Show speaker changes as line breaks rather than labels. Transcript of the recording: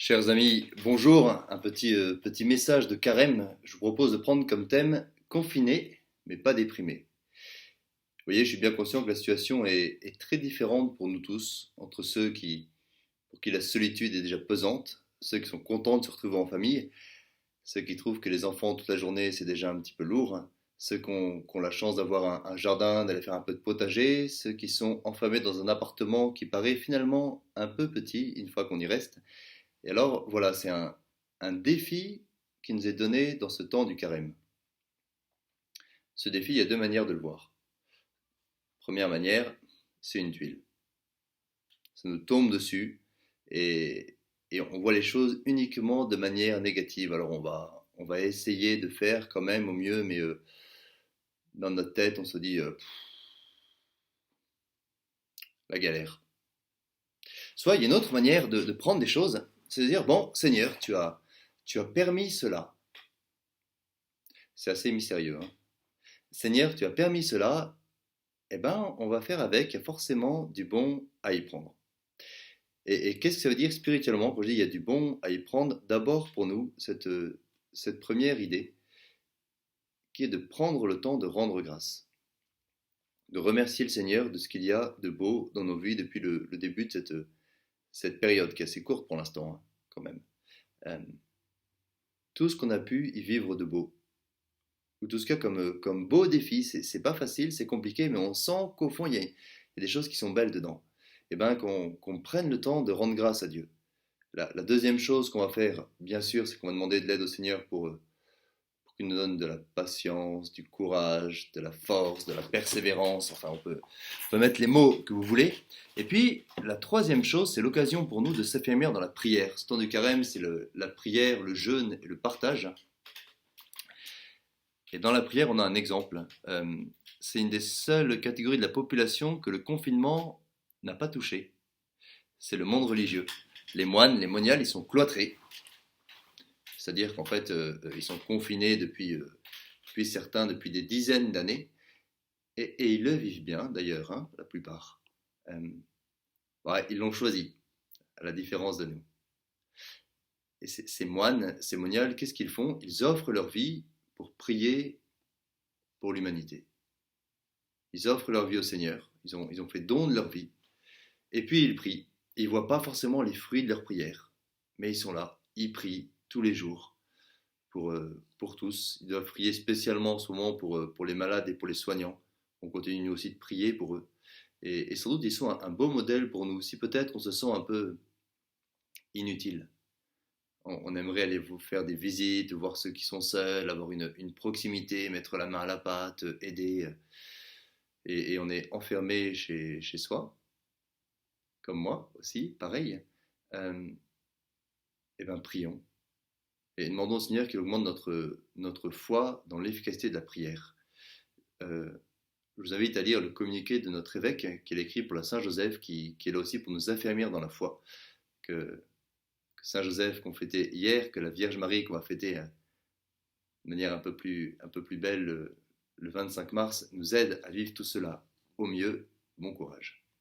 Chers amis, bonjour. Un petit message de carême. Je vous propose de prendre comme thème confiné, mais pas déprimé. Vous voyez, je suis bien conscient que la situation est très différente pour nous tous, entre pour qui la solitude est déjà pesante, ceux qui sont contents de se retrouver en famille, ceux qui trouvent que les enfants toute la journée c'est déjà un petit peu lourd, ceux qui ont la chance d'avoir un jardin, d'aller faire un peu de potager, ceux qui sont enfermés dans un appartement qui paraît finalement un peu petit une fois qu'on y reste. Et alors, voilà, c'est un défi qui nous est donné dans ce temps du carême. Ce défi, il y a deux manières de le voir. Première manière, c'est une tuile. Ça nous tombe dessus et, et on voit les choses uniquement de manière négative. Alors on va essayer de faire quand même au mieux, mais dans notre tête, on se dit la galère. Soit il y a une autre manière de prendre des choses, c'est de dire, bon, Seigneur, tu as permis cela. C'est assez mystérieux, hein. Seigneur, tu as permis cela, eh ben, on va faire avec, il y a forcément du bon à y prendre. Et qu'est-ce que ça veut dire spirituellement quand je dis il y a du bon à y prendre? D'abord pour nous, cette première idée, qui est de prendre le temps de rendre grâce, de remercier le Seigneur de ce qu'il y a de beau dans nos vies depuis le début de cette période, qui est assez courte pour l'instant, hein, quand même. Euh, tout ce qu'on a pu y vivre de beau, ou tout ce qu'il y a comme beau défi, c'est pas facile, c'est compliqué, mais on sent qu'au fond, il y a des choses qui sont belles dedans. Et bien qu'on prenne le temps de rendre grâce à Dieu. La deuxième chose qu'on va faire, bien sûr, c'est qu'on va demander de l'aide au Seigneur pour qu'il nous donne de la patience, du courage, de la force, de la persévérance. Enfin, on peut mettre les mots que vous voulez. Et puis, la troisième chose, c'est l'occasion pour nous de s'affirmer dans la prière. Ce temps du carême, c'est la prière, le jeûne et le partage. Et dans la prière, on a un exemple. C'est une des seules catégories de la population que le confinement n'a pas touché. C'est le monde religieux. Les moines, les moniales, ils sont cloîtrés. C'est-à-dire qu'en fait, ils sont confinés depuis certains, depuis des dizaines d'années. Et ils le vivent bien, d'ailleurs, hein, la plupart. Ouais, ils l'ont choisi, à la différence de nous. Et ces moines, ces moniales, qu'est-ce qu'ils font? Ils offrent leur vie pour prier pour l'humanité. Ils offrent leur vie au Seigneur. Ils ont fait don de leur vie. Et puis ils prient. Ils ne voient pas forcément les fruits de leur prière. Mais ils sont là. Ils prient tous les jours pour tous. Ils doivent prier spécialement en ce moment pour les malades et pour les soignants. On continue aussi de prier pour eux. Et sans doute, ils sont un beau modèle pour nous. Si peut-être on se sent un peu inutile. On aimerait aller vous faire des visites, voir ceux qui sont seuls, avoir une proximité, mettre la main à la pâte, aider. Et on est enfermé chez soi, comme moi aussi, pareil. Et bien prions. Et demandons au Seigneur qu'il augmente notre foi dans l'efficacité de la prière. Je vous invite à lire le communiqué de notre évêque, qu'il a écrit pour la Saint-Joseph, qui est là aussi pour nous affermir dans la foi. Que Saint-Joseph qu'on fêtait hier, que la Vierge Marie qu'on va fêter de manière un peu plus belle le 25 mars, nous aide à vivre tout cela au mieux. Bon courage.